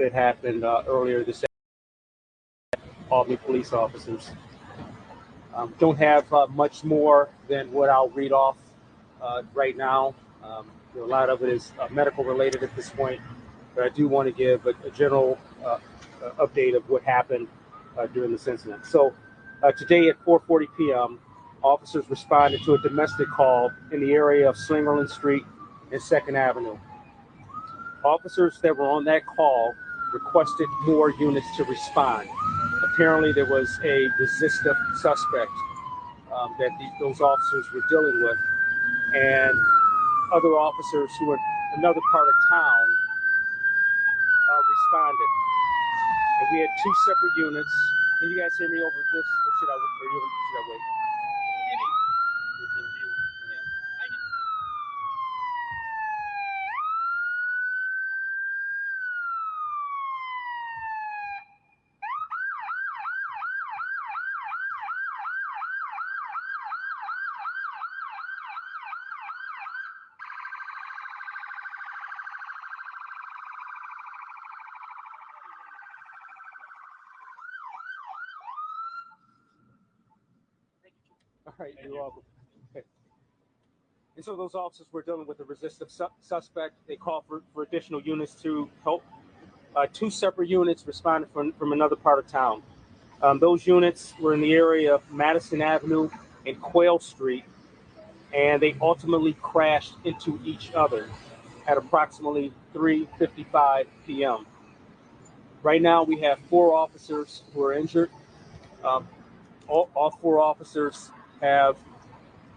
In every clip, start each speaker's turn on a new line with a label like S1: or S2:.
S1: that happened earlier this Albany police officers. Don't have much more than what I'll read off right now. A lot of it is medical related at this point, but I do want to give a general update of what happened during this incident. So today at 4:40 p.m., officers responded to a domestic call in the area of Slingerland Street and 2nd Avenue. Officers that were on that call requested more units to respond. Apparently there was a resistive suspect that those officers were dealing with, and other officers who were in another part of town responded. And we had two separate units. Can you guys hear me over this, or should I wait? All right, you're welcome. Okay. And so those officers were dealing with a resistive suspect. They called for additional units to help. Two separate units responded from another part of town. Those units were in the area of Madison Avenue and Quayle Street, and they ultimately crashed into each other at approximately 3:55 p.m. Right now, we have 4 officers who are injured. All 4 officers have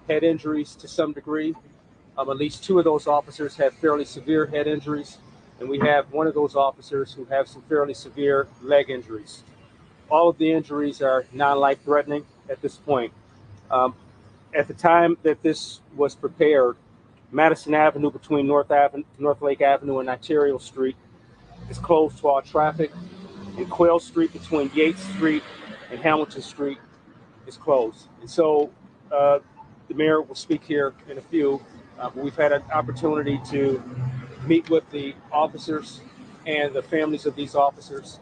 S1: head injuries to some degree. At least 2 of those officers have fairly severe head injuries, and we have one of those officers who have some fairly severe leg injuries. All of the injuries are non-life-threatening at this point. At the time that this was prepared, Madison Avenue between North Lake Avenue and Ontario Street is closed to all traffic, and Quayle Street between Yates Street and Hamilton Street is closed. And so the mayor will speak here in a few, but we've had an opportunity to meet with the officers and the families of these officers.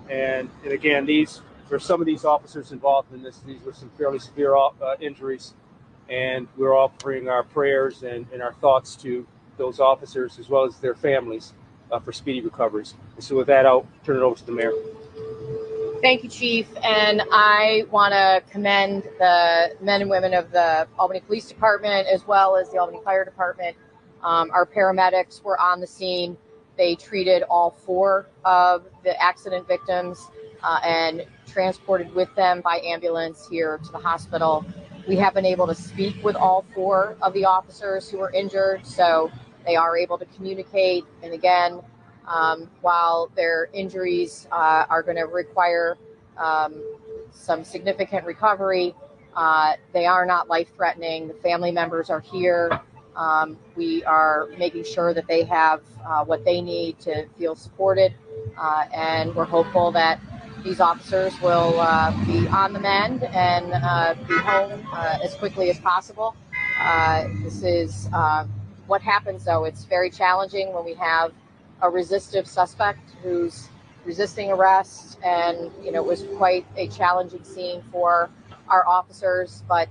S1: And again, for some of these officers involved in this, these were some fairly severe injuries. And we're offering our prayers and our thoughts to those officers as well as their families for speedy recoveries. And so with that, I'll turn it over to the mayor.
S2: Thank you, Chief. And I want to commend the men and women of the Albany Police Department as well as the Albany Fire Department. Our paramedics were on the scene. They treated all 4 of the accident victims and transported with them by ambulance here to the hospital. We have been able to speak with all 4 of the officers who were injured, so they are able to communicate. And again, while their injuries are going to require some significant recovery, they are not life-threatening. The family members are here. We are making sure that they have what they need to feel supported, and we're hopeful that these officers will be on the mend and be home as quickly as possible. This is what happens, though. It's very challenging when we have a resistive suspect who's resisting arrest, and it was quite a challenging scene for our officers. But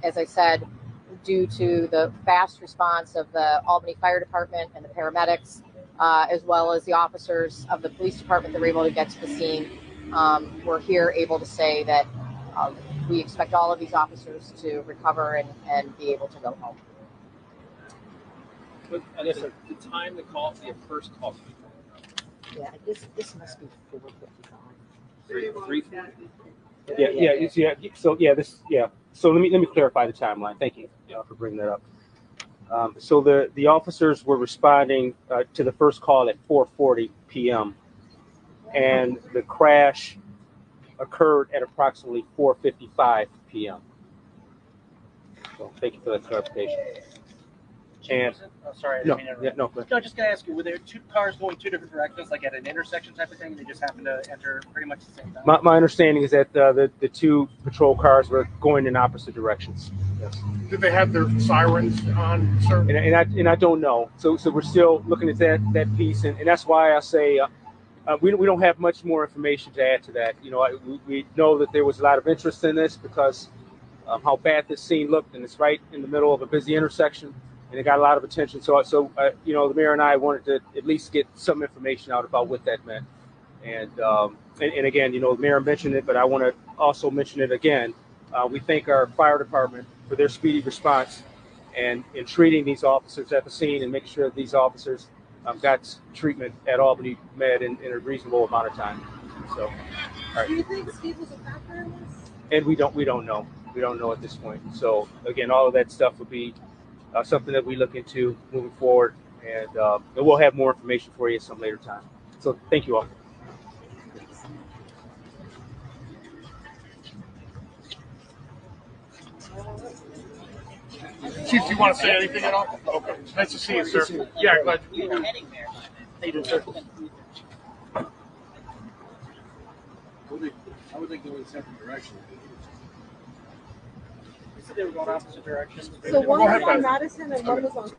S2: as I said, due to the fast response of the Albany Fire Department and the paramedics, as well as the officers of the police department that were able to get to the scene, we're here able to say that we expect all of these officers to recover and be able to go home.
S3: But the time the first call.
S2: Yeah, this must be 4:55.
S1: 3:40. So let me clarify the timeline. Thank you for bringing that up. So the officers were responding to the first call at 4:40 p.m. and the crash occurred at approximately 4:55 p.m. So thank you for that clarification. And
S4: Sorry, I
S1: no,
S4: didn't mean to interrupt.
S1: yeah, no, go ahead.
S4: No, just gonna ask you, were there two cars going two different directions, like at an intersection type of thing, and they just happened to enter pretty much the same time?
S1: My understanding is that the two patrol cars were going in opposite directions. Yes.
S5: Did they have their sirens on, sir?
S1: And I don't know. So we're still looking at that piece, and that's why I say we don't have much more information to add to that. You know, we know that there was a lot of interest in this because how bad this scene looked, and it's right in the middle of a busy intersection, and it got a lot of attention. So you know, the mayor and I wanted to at least get some information out about what that meant. And again, you know, the mayor mentioned it, but I want to also mention it again. We thank our fire department for their speedy response and in treating these officers at the scene and making sure that these officers got treatment at Albany Med in a reasonable amount of time. So, all right.
S6: Do you think Steve was a factor in this?
S1: And we don't know. We don't know at this point. So again, all of that stuff would be something that we look into moving forward, and we'll have more information for you at some later time. So thank you all.
S5: Chief, do you want to say anything at all? Okay. Nice to see you, sir. Yeah, glad.
S4: We were heading there. How you doing, sir?
S7: I would think going in separate directions.
S4: They said they were going opposite directions.
S6: So one was on Madison and one was on